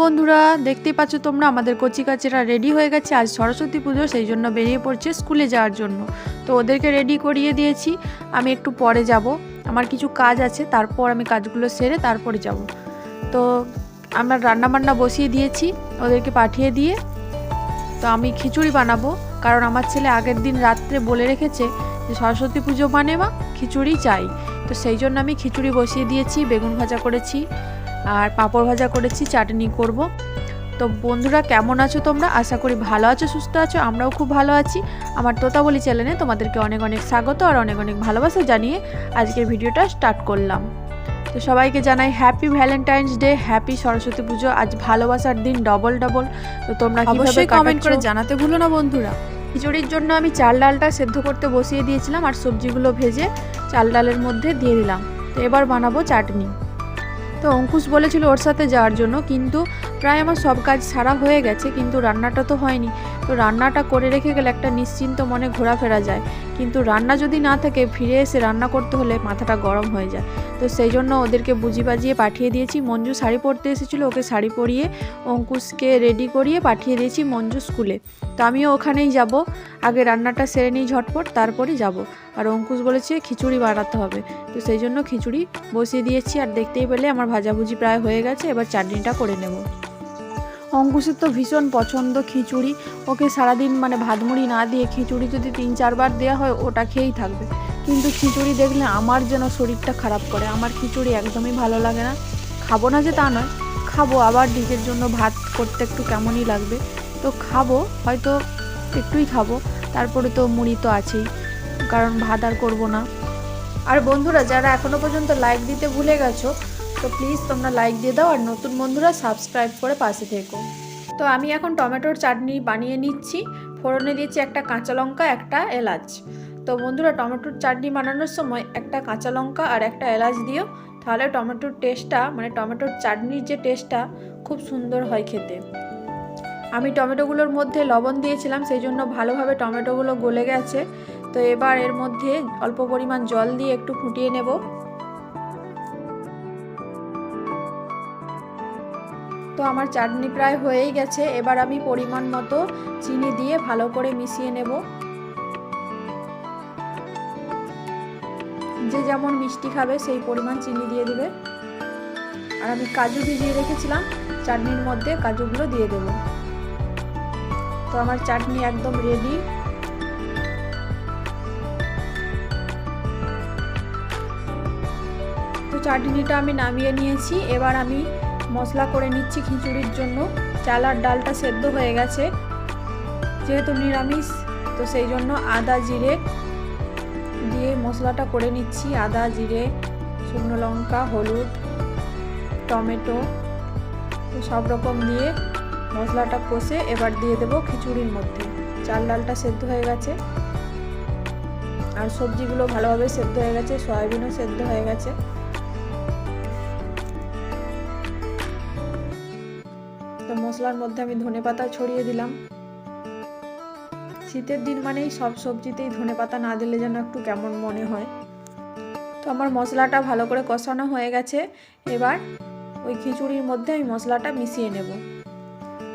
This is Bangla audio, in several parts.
বন্ধুরা, দেখতেই পাচ্ছ তোমরা আমাদের কচিকাচেরা রেডি হয়ে গেছে। আজ সরস্বতী পুজো, সেই জন্য বেরিয়ে পড়ছে স্কুলে যাওয়ার জন্য। তো ওদেরকে রেডি করিয়ে দিয়েছি। আমি একটু পরে যাব, আমার কিছু কাজ আছে, তারপর আমি কাজগুলো সেরে তারপরে যাব। তো আমরা রান্নাবান্না বসিয়ে দিয়েছি ওদেরকে পাঠিয়ে দিয়ে। তো আমি খিচুড়ি বানাবো, কারণ আমার ছেলে আগের দিন রাত্রে বলে রেখেছে যে সরস্বতী পুজো মানে মা খিচুড়ি চাই। তো সেই জন্য আমি খিচুড়ি বসিয়ে দিয়েছি, বেগুন ভাজা করেছি আর পাঁপড় ভাজা করেছি, চাটনি করব। তো বন্ধুরা, কেমন আছো তোমরা? আশা করি ভালো আছো, সুস্থ আছো। আমরাও খুব ভালো আছি। আমার তোতাবলি চ্যানেলে তোমাদেরকে অনেক অনেক স্বাগত আর অনেক অনেক ভালোবাসা জানিয়ে আজকের ভিডিওটা স্টার্ট করলাম। তো সবাইকে জানাই happy Valentine's day, happy Saraswati পুজো। আজ ভালোবাসার দিন ডবল ডবল। তো তোমরা অবশ্যই কমেন্ট করে জানাতে ভুলো না বন্ধুরা। খিচুড়ির জন্য আমি চাল ডালটা সেদ্ধ করতে বসিয়ে দিয়েছিলাম আর সবজিগুলো ভেজে চাল ডালের মধ্যে দিয়ে দিলাম। তো এবার বানাবো চাটনি। তো অঙ্কুশ বলেছিল ওর সাথে যাওয়ার জন্য, কিন্তু প্রায় আমার সব কাজ সারা হয়ে গেছে, কিন্তু রান্নাটা তো হয়নি। তো রান্নাটা করে রেখে গেলে একটা নিশ্চিন্ত মনে ঘোরাফেরা যায়, কিন্তু রান্না যদি না থাকে ফিরে এসে রান্না করতে হলে মাথাটা গরম হয়ে যায়। তো সেই জন্য ওদেরকে বুঝি বাজিয়ে পাঠিয়ে দিয়েছি। মঞ্জু শাড়ি পরতে এসেছিলো, ওকে শাড়ি পরিয়ে অঙ্কুশকে রেডি করিয়ে পাঠিয়ে দিয়েছি মঞ্জু স্কুলে। তো আমিও ওখানেই যাব, আগে রান্নাটা সেরে নিই ঝটপট, তারপরে যাব। আর অঙ্কুশ বলেছে খিচুড়ি বানাতে হবে, তো সেই জন্য খিচুড়ি বসিয়ে দিয়েছি। আর দেখতেই পেলে আমার ভাজাভুজি প্রায় হয়ে গেছে, এবার চাটনিটা করে নেব। অঙ্কুশের তো ভীষণ পছন্দ খিচুড়ি। ওকে সারাদিন ভাত মুড়ি না দিয়ে খিচুড়ি যদি 3-4 বার দেওয়া হয় ওটা খেয়েই থাকবে। কিন্তু খিচুড়ি দেখলে আমার যেন শরীরটা খারাপ করে। আমার খিচুড়ি একদমই ভালো লাগে না। খাবো না যে তা নয়, খাবো, আবার নিজের জন্য ভাত করতে একটু কেমনই লাগবে। তো খাবো, হয়তো একটুই খাবো, তারপরে তো মুড়ি তো আছেই, কারণ ভাত আর করবো না। আর বন্ধুরা, যারা এখনো পর্যন্ত লাইক দিতে ভুলে গেছো, তো প্লিজ তোমরা লাইক দিয়ে দাও, আর নতুন বন্ধুরা সাবস্ক্রাইব করে পাশে থেকো। তো আমি এখন টমেটোর চাটনি বানিয়ে নিচ্ছি। ফোড়নে দিয়েছি একটা কাঁচা লঙ্কা, একটা এলাচ। তো বন্ধুরা, টমেটোর চাটনি বানানোর সময় একটা কাঁচা লঙ্কা আর একটা এলাচ দিও, তাহলে টমেটোর টেস্টটা টমেটোর চাটনির যে টেস্টটা খুব সুন্দর হয় খেতে। আমি টমেটোগুলোর মধ্যে লবণ দিয়েছিলাম, সেই জন্য ভালোভাবে টমেটোগুলো গলে গেছে। তো এবার এর মধ্যে অল্প পরিমাণ জল দিয়ে একটু ফুটিয়ে নেব। তো আমার চাটনি প্রায় হয়েই গেছে। এবার আমি পরিমাণ মতো চিনি দিয়ে ভালো করে মিশিয়ে নেব। যে যেমন মিষ্টি খাবে সেই পরিমাণ চিনি দিয়ে দেবে। আর আমি কাজু ভিজিয়ে রেখেছিলাম চাটনির মধ্যে, কাজুগুলো দিয়ে দেব। তো আমার চাটনি একদম রেডি। তো চাটনিটা আমি নামিয়ে নিয়েছি। এবার আমি মশলা করে নিচ্ছি খিচুড়ির জন্য। চাল আর ডালটা সেদ্ধ হয়ে গেছে, যেহেতু নিরামিষ, তো সেই জন্য আদা জিরে দিয়ে মশলাটা করে নিচ্ছি। আদা জিরে, শুকনো লঙ্কা, হলুদ, টমেটো, সব রকম দিয়ে মশলাটা কষে এবার দিয়ে দেবো খিচুড়ির মধ্যে। চাল ডালটা সেদ্ধ হয়ে গেছে আর সবজিগুলো ভালোভাবে সেদ্ধ হয়ে গেছে, সয়াবিনও সেদ্ধ হয়ে গেছে। তো মশলার মধ্যে আমি ধনেপাতা ছড়িয়ে দিলাম। শীতের দিন মানেই সব সবজিতেই ধনেপাতা না দিলে যেন একটু কেমন মনে হয়। তো আমার মশলাটা ভালো করে কষানো হয়ে গেছে। এবার ওই খিচুড়ির মধ্যে আমি মশলাটা মিশিয়ে নেব।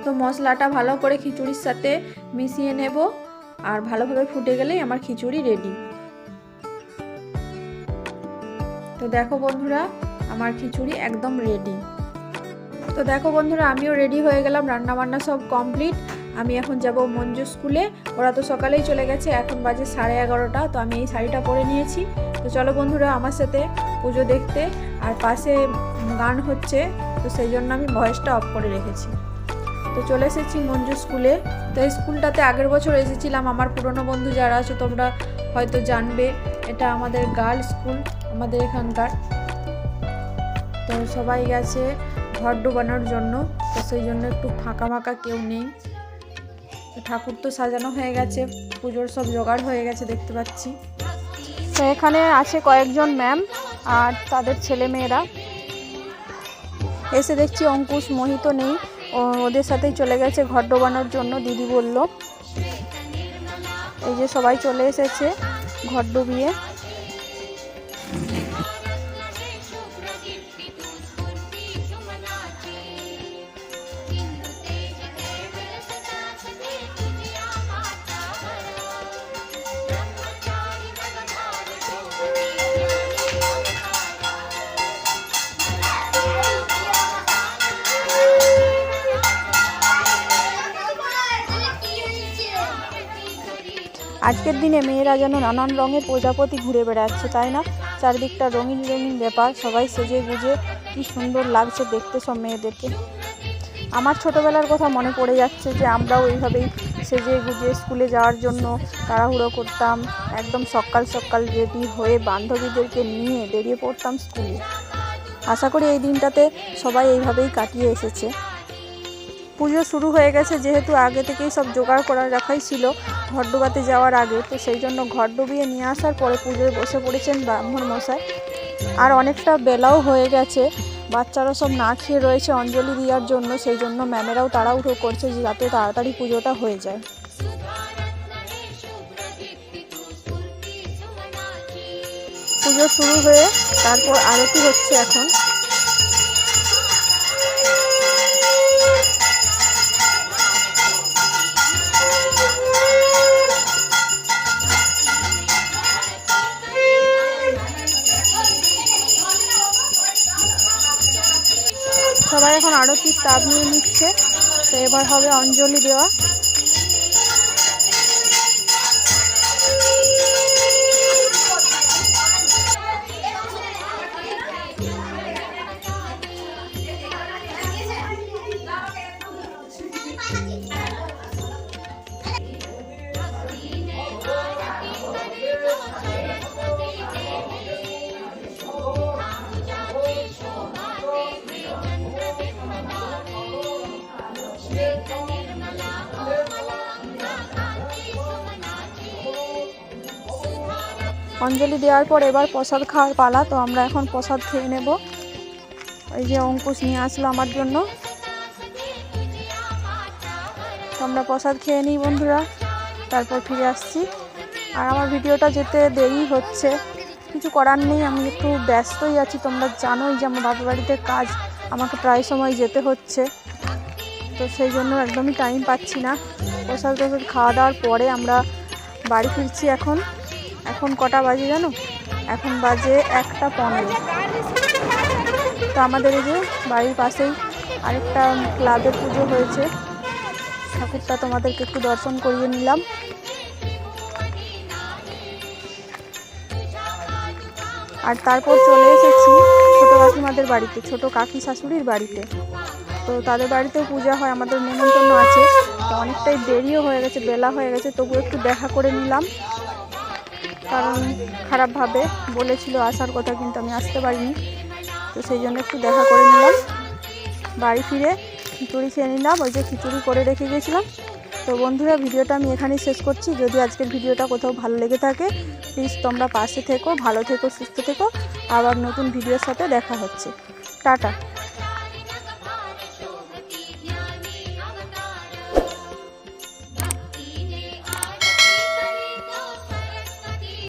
তো মশলাটা ভালো করে খিচুড়ির সাথে মিশিয়ে নেব, আর ভালোভাবে ফুটে গেলেই আমার খিচুড়ি রেডি। তো দেখো বন্ধুরা, আমার খিচুড়ি একদম রেডি। তো দেখো বন্ধুরা, আমিও রেডি হয়ে গেলাম, রান্না বান্না সব কমপ্লিট। আমি এখন যাব মঞ্জু স্কুলে। ওরা তো সকালেই চলে গেছে, এখন বাজে 11:30। তো আমি এই শাড়িটা পরে নিয়েছি। তো চলো বন্ধুরা আমার সাথে পুজো দেখতে। আর পাশে গান হচ্ছে, তো সেই জন্য আমি ভয়েসটা অফ করে রেখেছি। তো চলে এসেছি মঞ্জু স্কুলে। তো এই স্কুলটাতে আগের বছর এসেছিলাম। আমার পুরনো বন্ধু যারা আছে তোমরা হয়তো জানবে, এটা আমাদের গার্লস স্কুল, আমাদের এখানকার। তো সবাই গেছে ঘর ডোবানোর জন্য, তো সেই জন্য একটু ফাঁকা ফাঁকা, কেউ নেই। ঠাকুর তো সাজানো হয়ে গেছে, পুজোর সব জোগাড় হয়ে গেছে দেখতে পাচ্ছি। তো এখানে আছে কয়েকজন ম্যাম আর তাদের ছেলে মেয়েরা এসে দেখছি। অঙ্কুশ মোহিত নেই, ওদের সাথেই চলে গেছে ঘর ডোবানোর জন্য, দিদি বলল। এই যে সবাই চলে এসেছে ঘর ডুবিয়ে। আজকের দিনে মেয়েরা যেন নানান রঙের প্রজাপতি ঘুরে বেড়াচ্ছে, তাই না? চারদিকটা রঙিন রঙিন ব্যাপার, সবাই সেজে গুজে কি সুন্দর লাগছে দেখতে সব মেয়েদেরকে। আমার ছোটোবেলার কথা মনে পড়ে যাচ্ছে যে আমরাও এইভাবেই সেজে গুজে স্কুলে যাওয়ার জন্য তাড়াহুড়ো করতাম, একদম সকাল সকাল রেডি হয়ে বান্ধবীদেরকে নিয়ে বেরিয়ে পড়তাম স্কুলে। আশা করি এই দিনটাতে সবাই এইভাবেই কাটিয়ে এসেছে। পুজো শুরু হয়ে গেছে, যেহেতু আগে থেকেই সব জোগাড় করা রাখাই ছিল ঘর ডোবাতে যাওয়ার আগে, তো সেই জন্য ঘর ডুবিয়ে নিয়ে আসার পরে পুজোয় বসে পড়েছেন ব্রাহ্মণ মশাই। আর অনেকটা বেলাও হয়ে গেছে, বাচ্চারা সব না খেয়ে রয়েছে অঞ্জলি দেওয়ার জন্য, সেই জন্য ম্যামেরাও তাড়াহুড়ো করছে যাতে তাড়াতাড়ি পুজোটা হয়ে যায়। পুজো শুরু হয়ে তারপর আরতি হচ্ছে এখন। সবাই এখন আরতির তাপ নিয়ে নিচ্ছে, তো এবার হবে অঞ্জলি দেওয়া। অঞ্জলি দেওয়ার পর এবার প্রসাদ খাওয়ার পালা, তো আমরা এখন প্রসাদ খেয়ে নেব। এই যে অঙ্কুশ নিয়ে আসলো আমার জন্য, তো আমরা প্রসাদ খেয়ে নিই বন্ধুরা, তারপর ফিরে আসছি। আর আমার ভিডিওটা যেতে দেরি হচ্ছে, কিছু করার নেই, আমি একটু ব্যস্তই আছি। তোমরা জানোই যে আমার বাপের বাড়িতে কাজ, আমাকে প্রায় সময় যেতে হচ্ছে, তো সেই জন্য একদমই টাইম পাচ্ছি না। প্রসাদ খাওয়া দাওয়ার পরে আমরা বাড়ি ফিরছি। এখন কটা বাজে জানো? এখন বাজে 1:15। তো আমাদের এই যে বাড়ির পাশেই আরেকটা ক্লাবের পুজো হয়েছে, ঠাকুরটা তোমাদেরকে একটু দর্শন করিয়ে নিলাম। আর তারপর চলে এসেছি ছোটো কাকিমাদের বাড়িতে, ছোটো কাকি শাশুড়ির বাড়িতে। তো তাদের বাড়িতেও পূজা হয়, আমাদের নেমন্তন্ন আছে। তো অনেকটাই দেরিও হয়ে গেছে, বেলা হয়ে গেছে, তবু একটু দেখা করে নিলাম, কারণ খারাপভাবে বলেছিল আসার কথা, কিন্তু আমি আসতে পারিনি, তো সেই জন্য একটু দেখা করে নিলাম। বাড়ি ফিরে খিচুড়ি খেয়ে নিলাম, ওই যে খিচুড়ি করে রেখে গেছিলাম। তো বন্ধুরা, ভিডিওটা আমি এখানেই শেষ করছি। যদি আজকের ভিডিওটা কোথাও ভালো লেগে থাকে, প্লিজ তোমরা পাশে থেকো, ভালো থেকো, সুস্থ থেকো। আবার নতুন ভিডিওর সাথে দেখা হচ্ছে। টাটা।